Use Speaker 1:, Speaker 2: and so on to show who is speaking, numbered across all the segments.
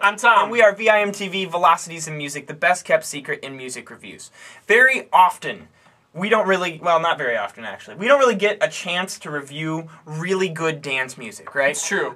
Speaker 1: I'm Tom.
Speaker 2: And we are VIMTV, Velocities in Music, the best kept secret in music reviews. Very often, we don't really, well, not very often actually, we don't really get a chance to review really good dance music, right?
Speaker 1: It's true.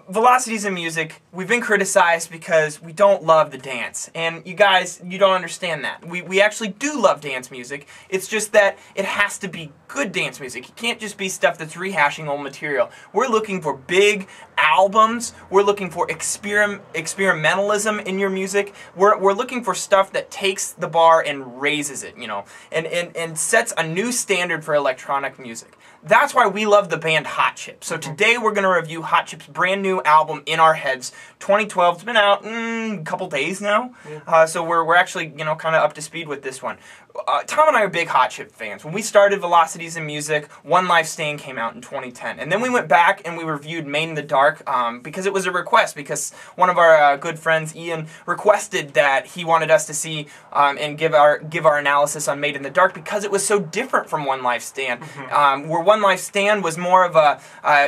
Speaker 2: Velocities in Music, we've been criticized because we don't love the dance. And you guys, you don't understand that. We actually do love dance music. It's just that it has to be good dance music. It can't just be stuff that's rehashing old material. We're looking for big albums. We're looking for experimentalism in your music. We're looking for stuff that takes the bar and raises it, you know, and sets a new standard for electronic music. That's why we love the band Hot Chip. So today we're going to review Hot Chip's brand new album, In Our Heads, 2012. It's been out a couple days now, so we're actually, you know, kind of up to speed with this one. Tom and I are big Hot Chip fans. When we started Velocities in Music, One Life Stand came out in 2010. And then we went back and we reviewed Made in the Dark because it was a request, because one of our good friends, Ian, requested that he wanted us to see and give our analysis on Made in the Dark because it was so different from One Life Stand. Where One Life Stand was more of a,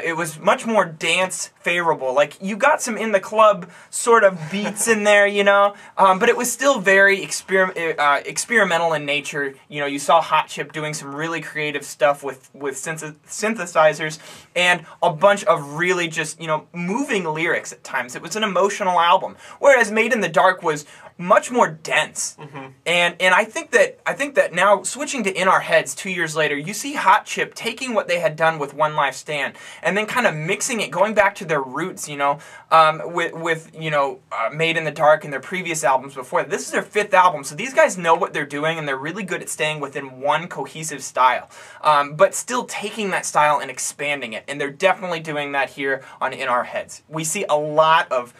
Speaker 2: it was much more dance favorable. Like, you got some in the club sort of beats in there, you know, but it was still very experimental in nature. You know, you saw Hot Chip doing some really creative stuff with synthesizers and a bunch of really just, you know, moving lyrics at times. It was an emotional album, whereas Made in the Dark was much more dense. And I think that now, switching to In Our Heads 2 years later, you see Hot Chip taking what they had done with One Life Stand and then kind of mixing it, going back to their roots, you know, with you know, Made in the Dark and their previous albums before. This is their 5th album, so these guys know what they're doing and they're really good at staying within one cohesive style, but still taking that style and expanding it, and they're definitely doing that here on In Our Heads. We see a lot of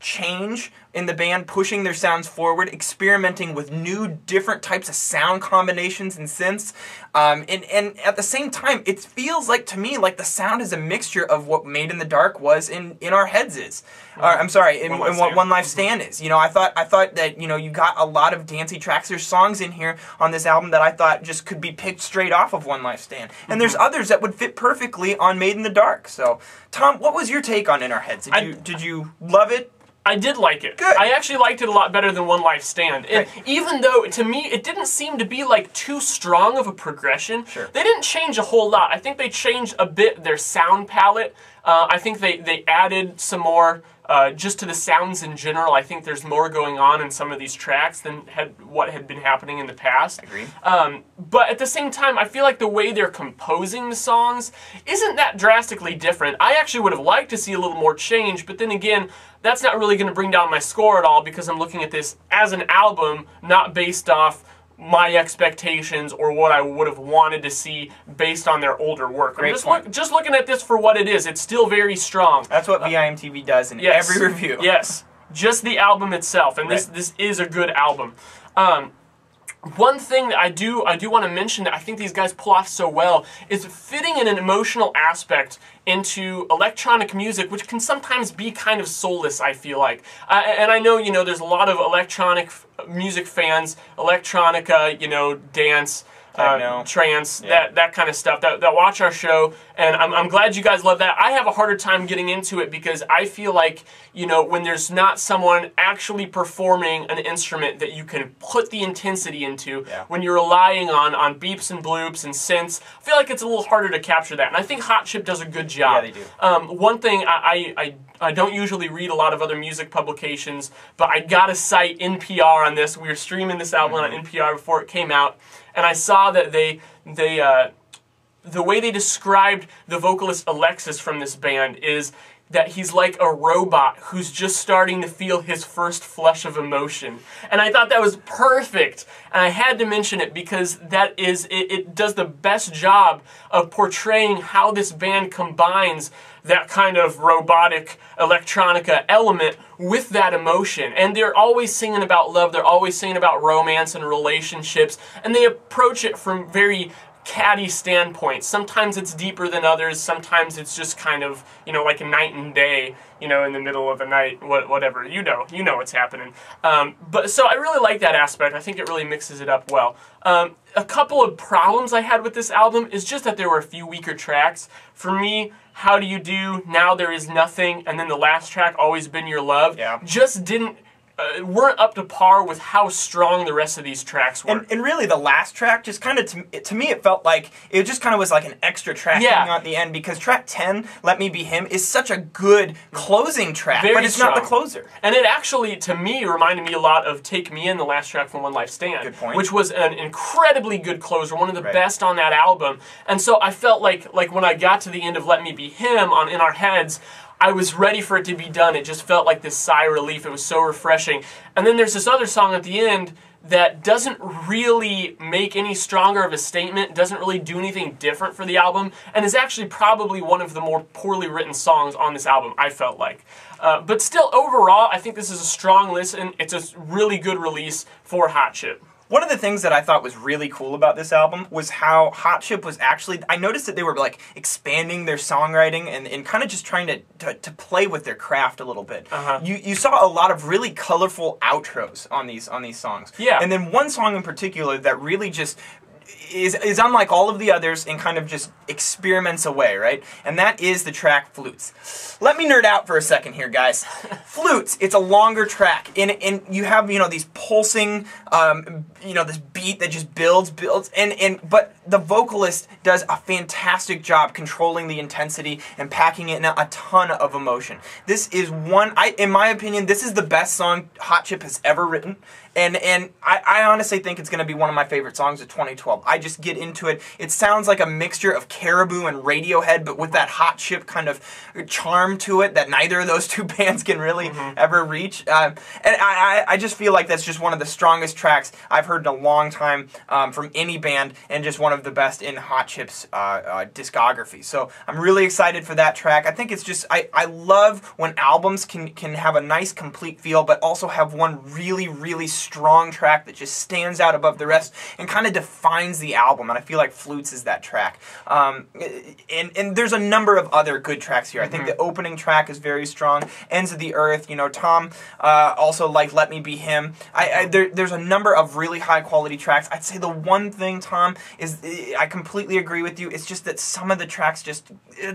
Speaker 2: change in the band, pushing their sounds forward, experimenting with new, different types of sound combinations and synths, and at the same time, it feels like, to me, like the sound is a mixture of what Made in the Dark was in Our Heads is. I'm sorry, in what One Life Stand is. You know, I thought that, you know, you got a lot of dancey tracks. There's songs in here on this album that I thought just could be picked straight off of One Life Stand, and there's others that would fit perfectly on Made in the Dark. So, Tom, what was your take on In Our Heads? Did you love it?
Speaker 1: I did like it.
Speaker 2: Good.
Speaker 1: I actually liked it a lot better than One Life Stand. And even though, to me, it didn't seem to be like too strong of a progression, they didn't change a whole lot. I think they changed a bit their sound palette. I think they added some more just to the sounds in general. I think there's more going on in some of these tracks than what had been happening in the past.
Speaker 2: Agreed.
Speaker 1: But at the same time, I feel like the way they're composing the songs isn't that drastically different. I actually would have liked to see a little more change, but then again, that's not really going to bring down my score at all because I'm looking at this as an album, not based off my expectations or what I would have wanted to see based on their older work.
Speaker 2: Great
Speaker 1: I'm just looking at this for what it is. It's still very strong.
Speaker 2: That's what VIMTV does in every review.
Speaker 1: Yes, just the album itself, and this is a good album. One thing that I do want to mention that I think these guys pull off so well is fitting in an emotional aspect into electronic music, which can sometimes be kind of soulless, I feel like. And I know, you know, there's a lot of electronic music fans, electronica, you know, dance, trance, that kind of stuff, that watch our show, and I'm glad you guys love that. I have a harder time getting into it because I feel like, you know, when there's not someone actually performing an instrument that you can put the intensity into, when you're relying on beeps and bloops and synths, I feel like it's a little harder to capture that, and I think Hot Chip does a good job.
Speaker 2: Yeah, they do.
Speaker 1: One thing, I don't usually read a lot of other music publications, but I gotta cite NPR on this. We were streaming this album on NPR before it came out, and I saw that the way they described the vocalist Alexis from this band is that he's like a robot who's just starting to feel his first flush of emotion. And I thought that was perfect. And I had to mention it because that is, it does the best job of portraying how this band combines that kind of robotic electronica element with that emotion. And they're always singing about love, they're always singing about romance and relationships, and they approach it from very catty standpoint. Sometimes it's deeper than others. Sometimes it's just kind of, you know, like a night and day, you know, in the middle of the night, whatever. You know what's happening. But so I really like that aspect. I think it really mixes it up well. A couple of problems I had with this album is just that there were a few weaker tracks. For me, How Do You Do, Now There Is Nothing, and then the last track, Always Been Your Love, just weren't up to par with how strong the rest of these tracks were.
Speaker 2: And really, the last track just kind of, to me, it felt like it just kind of was like an extra track coming out at the end, because track 10, Let Me Be Him, is such a good closing track, but it's not the closer.
Speaker 1: And it actually, to me, reminded me a lot of Take Me In, the last track from One Life Stand,
Speaker 2: good point,
Speaker 1: which was an incredibly good closer, one of the best on that album. And so I felt like when I got to the end of Let Me Be Him on In Our Heads, I was ready for it to be done. It just felt like this sigh of relief. It was so refreshing. And then there's this other song at the end that doesn't really make any stronger of a statement, doesn't really do anything different for the album, and is actually probably one of the more poorly written songs on this album, I felt like. But still, overall, I think this is a strong listen. It's a really good release for Hot Chip.
Speaker 2: One of the things that I thought was really cool about this album was how Hot Chip was actually, I noticed that they were like expanding their songwriting and kind of just trying to play with their craft a little bit. You saw a lot of really colorful outros on these songs.
Speaker 1: Yeah.
Speaker 2: And then one song in particular that really just is unlike all of the others and kind of just experiments away, right? And that is the track Flutes. Let me nerd out for a second here, guys. Flutes, it's a longer track, and you have, you know, these pulsing, you know, this beat that just builds, but the vocalist does a fantastic job controlling the intensity and packing in a ton of emotion. This is in my opinion, this is the best song Hot Chip has ever written. And I honestly think it's going to be one of my favorite songs of 2012. I just get into it. It sounds like a mixture of Caribou and Radiohead, but with that Hot Chip kind of charm to it that neither of those two bands can really ever reach. And I just feel like that's just one of the strongest tracks I've heard in a long time from any band, and just one of the best in Hot Chip's discography. So I'm really excited for that track. I think it's just, I love when albums can have a nice complete feel, but also have one really, really strong track that just stands out above the rest and kind of defines the album, and I feel like Flutes is that track. And there's a number of other good tracks here. I think the opening track is very strong. Ends of the Earth, you know, Tom also liked Let Me Be Him. There's a number of really high quality tracks. I'd say the one thing, Tom, is I completely agree with you. It's just that some of the tracks just,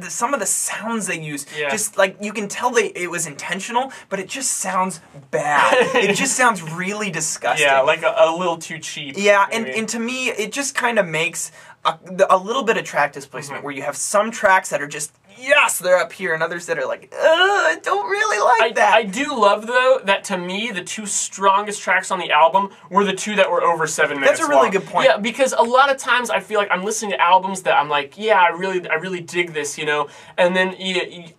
Speaker 2: some of the sounds they use, just like, you can tell it was intentional, but it just sounds bad. It just sounds really disgusting.
Speaker 1: Yeah, like a little too cheap.
Speaker 2: Yeah, and to me, it just kind of makes a little bit of track displacement where you have some tracks that are just, yes, they're up here, and others that are like, I don't really like that.
Speaker 1: I do love, though, that to me, the two strongest tracks on the album were the two that were over 7 minutes
Speaker 2: That's a really good point.
Speaker 1: Yeah, because a lot of times I feel like I'm listening to albums that I'm like, yeah, I really dig this, you know, and then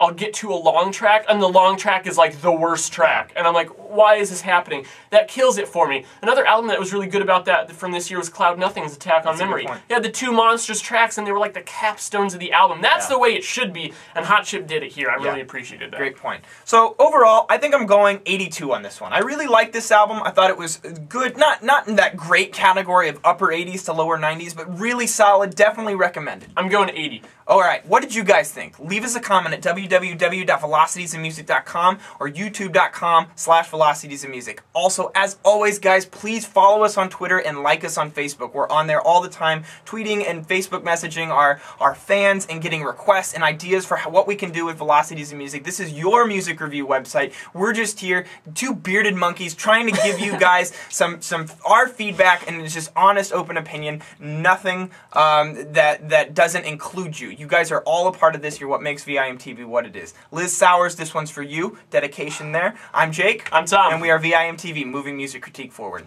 Speaker 1: I'll get to a long track, and the long track is like the worst track, and I'm like, why is this happening? That kills it for me. Another album that was really good about that from this year was Cloud Nothing's Attack on Memory. It had the two monstrous tracks, and they were like the capstones of the album. That's the way it should be, and Hot Chip did it here. I really appreciated that.
Speaker 2: Great point. So overall, I think I'm going 82 on this one. I really liked this album. I thought it was good. Not in that great category of upper 80s to lower 90s, but really solid. Definitely recommended.
Speaker 1: I'm going 80.
Speaker 2: Alright, what did you guys think? Leave us a comment at www.velocitiesandmusic.com or youtube.com/velocitiesandmusic. Also, as always, guys, please follow us on Twitter and like us on Facebook. We're on there all the time, tweeting and Facebook messaging our fans and getting requests and ideas for what we can do with Velocities and Music. This is your music review website. We're just here, two bearded monkeys, trying to give you guys some our feedback, and it's just honest, open opinion. Nothing that doesn't include you. You guys are all a part of this. You're what makes VIMTV what it is. Liz Sowers, this one's for you. Dedication there. I'm Jake.
Speaker 1: I'm Tom.
Speaker 2: And we are VIMTV, moving music critique forward.